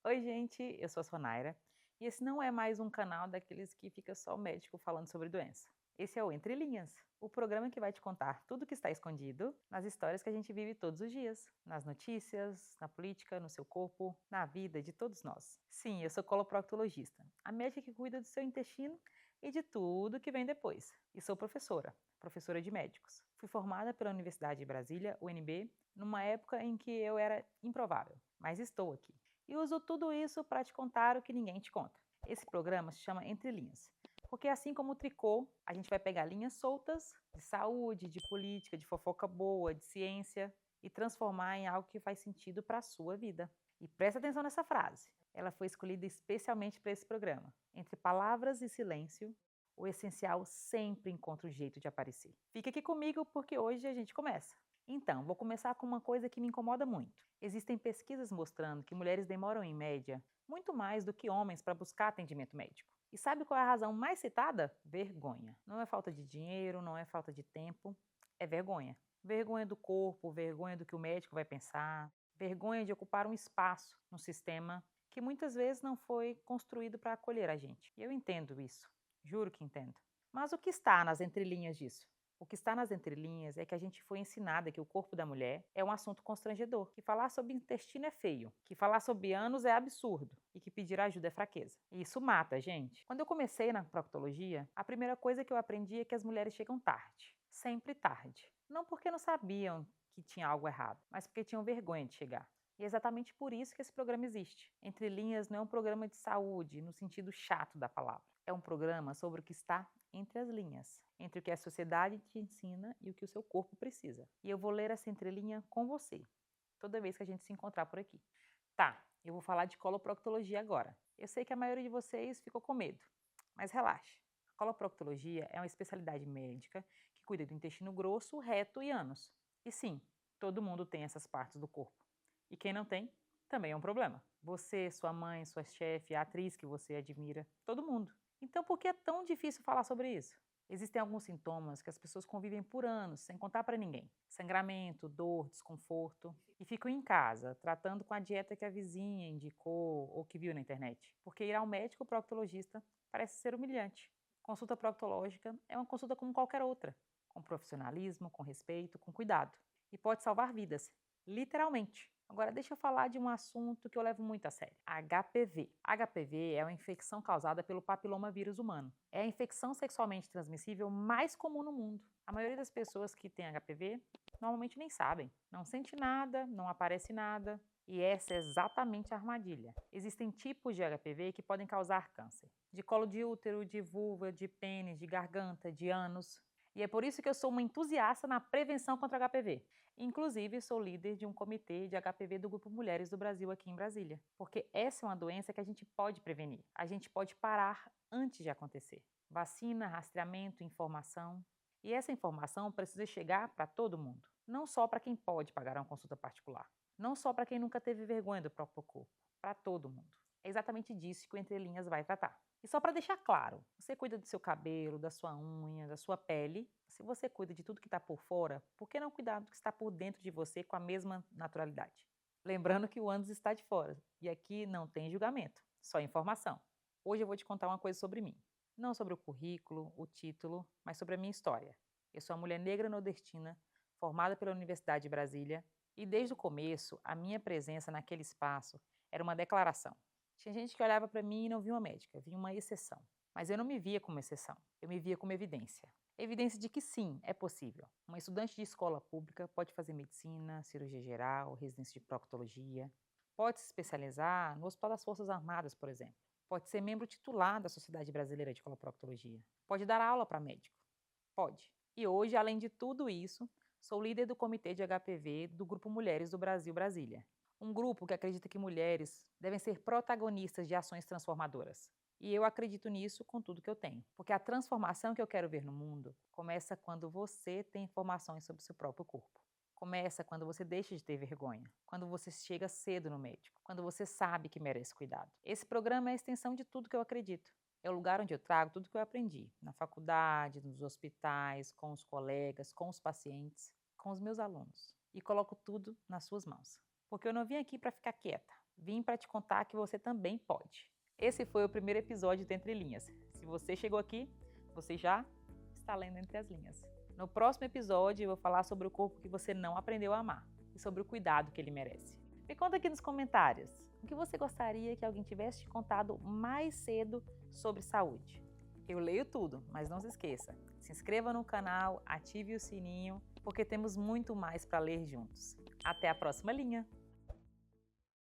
Oi, gente, eu sou a Sonaira e esse não é mais um canal daqueles que fica só o médico falando sobre doença. Esse é o Entre Linhas, o programa que vai te contar tudo o que está escondido nas histórias que a gente vive todos os dias, nas notícias, na política, no seu corpo, na vida de todos nós. Sim, eu sou coloproctologista, a médica que cuida do seu intestino e de tudo que vem depois. E sou professora, professora de médicos. Fui formada pela Universidade de Brasília, UNB, numa época em que eu era improvável, mas estou aqui e uso tudo isso para te contar o que ninguém te conta. Esse programa se chama Entre Linhas, porque assim como o tricô, a gente vai pegar linhas soltas de saúde, de política, de fofoca boa, de ciência e transformar em algo que faz sentido para a sua vida. E presta atenção nessa frase. Ela foi escolhida especialmente para esse programa. Entre palavras e silêncio, o essencial sempre encontra o jeito de aparecer. Fica aqui comigo porque hoje a gente começa. Então, vou começar com uma coisa que me incomoda muito. Existem pesquisas mostrando que mulheres demoram, em média, muito mais do que homens para buscar atendimento médico. E sabe qual é a razão mais citada? Vergonha. Não é falta de dinheiro, não é falta de tempo, é vergonha. Vergonha do corpo, vergonha do que o médico vai pensar, vergonha de ocupar um espaço no sistema que muitas vezes não foi construído para acolher a gente. E eu entendo isso, juro que entendo. Mas o que está nas entrelinhas disso? O que está nas entrelinhas é que a gente foi ensinada que o corpo da mulher é um assunto constrangedor, que falar sobre intestino é feio, que falar sobre ânus é absurdo e que pedir ajuda é fraqueza. E isso mata a gente. Quando eu comecei na proctologia, a primeira coisa que eu aprendi é que as mulheres chegam tarde, sempre tarde. Não porque não sabiam que tinha algo errado, mas porque tinham vergonha de chegar. E é exatamente por isso que esse programa existe. Entre Linhas não é um programa de saúde, no sentido chato da palavra. É um programa sobre o que está entre as linhas, entre o que a sociedade te ensina e o que o seu corpo precisa. E eu vou ler essa entrelinha com você, toda vez que a gente se encontrar por aqui. Tá, eu vou falar de coloproctologia agora. Eu sei que a maioria de vocês ficou com medo, mas relaxe. A coloproctologia é uma especialidade médica que cuida do intestino grosso, reto e ânus. E sim, todo mundo tem essas partes do corpo. E quem não tem, também é um problema. Você, sua mãe, sua chefe, a atriz que você admira, todo mundo. Então, por que é tão difícil falar sobre isso? Existem alguns sintomas que as pessoas convivem por anos, sem contar para ninguém. Sangramento, dor, desconforto. E ficam em casa, tratando com a dieta que a vizinha indicou ou que viu na internet. Porque ir ao médico proctologista parece ser humilhante. Consulta proctológica é uma consulta como qualquer outra, com profissionalismo, com respeito, com cuidado. E pode salvar vidas, literalmente. Agora, deixa eu falar de um assunto que eu levo muito a sério: HPV. HPV é uma infecção causada pelo papilomavírus humano. É a infecção sexualmente transmissível mais comum no mundo. A maioria das pessoas que têm HPV normalmente nem sabem. Não sente nada, não aparece nada. E essa é exatamente a armadilha. Existem tipos de HPV que podem causar câncer. De colo de útero, de vulva, de pênis, de garganta, de ânus. E é por isso que eu sou uma entusiasta na prevenção contra HPV. Inclusive, sou líder de um comitê de HPV do Grupo Mulheres do Brasil aqui em Brasília. Porque essa é uma doença que a gente pode prevenir. A gente pode parar antes de acontecer. Vacina, rastreamento, informação. E essa informação precisa chegar para todo mundo. Não só para quem pode pagar uma consulta particular. Não só para quem nunca teve vergonha do próprio corpo. Para todo mundo. É exatamente disso que o Entre Linhas vai tratar. E só para deixar claro, você cuida do seu cabelo, da sua unha, da sua pele. Se você cuida de tudo que está por fora, por que não cuidar do que está por dentro de você com a mesma naturalidade? Lembrando que o ânus está de fora e aqui não tem julgamento, só informação. Hoje eu vou te contar uma coisa sobre mim. Não sobre o currículo, o título, mas sobre a minha história. Eu sou uma mulher negra nordestina, formada pela Universidade de Brasília, e desde o começo, a minha presença naquele espaço era uma declaração. Tinha gente que olhava para mim e não via uma médica, via uma exceção. Mas eu não me via como exceção, eu me via como evidência. Evidência de que sim, é possível. Uma estudante de escola pública pode fazer medicina, cirurgia geral, residência de proctologia, pode se especializar no Hospital das Forças Armadas, por exemplo. Pode ser membro titular da Sociedade Brasileira de Coloproctologia. Pode dar aula para médico. Pode. E hoje, além de tudo isso, sou líder do Comitê de HPV do Grupo Mulheres do Brasil Brasília. Um grupo que acredita que mulheres devem ser protagonistas de ações transformadoras. E eu acredito nisso com tudo que eu tenho. Porque a transformação que eu quero ver no mundo começa quando você tem informações sobre o seu próprio corpo. Começa quando você deixa de ter vergonha, quando você chega cedo no médico, quando você sabe que merece cuidado. Esse programa é a extensão de tudo que eu acredito. É o lugar onde eu trago tudo que eu aprendi, na faculdade, nos hospitais, com os colegas, com os pacientes, com os meus alunos. E coloco tudo nas suas mãos. Porque eu não vim aqui para ficar quieta. Vim para te contar que você também pode. Esse foi o primeiro episódio do Entre Linhas. Se você chegou aqui, você já está lendo entre as linhas. No próximo episódio, eu vou falar sobre o corpo que você não aprendeu a amar e sobre o cuidado que ele merece. Me conta aqui nos comentários o que você gostaria que alguém tivesse te contado mais cedo sobre saúde. Eu leio tudo, mas não se esqueça, se inscreva no canal, ative o sininho, porque temos muito mais para ler juntos. Até a próxima linha!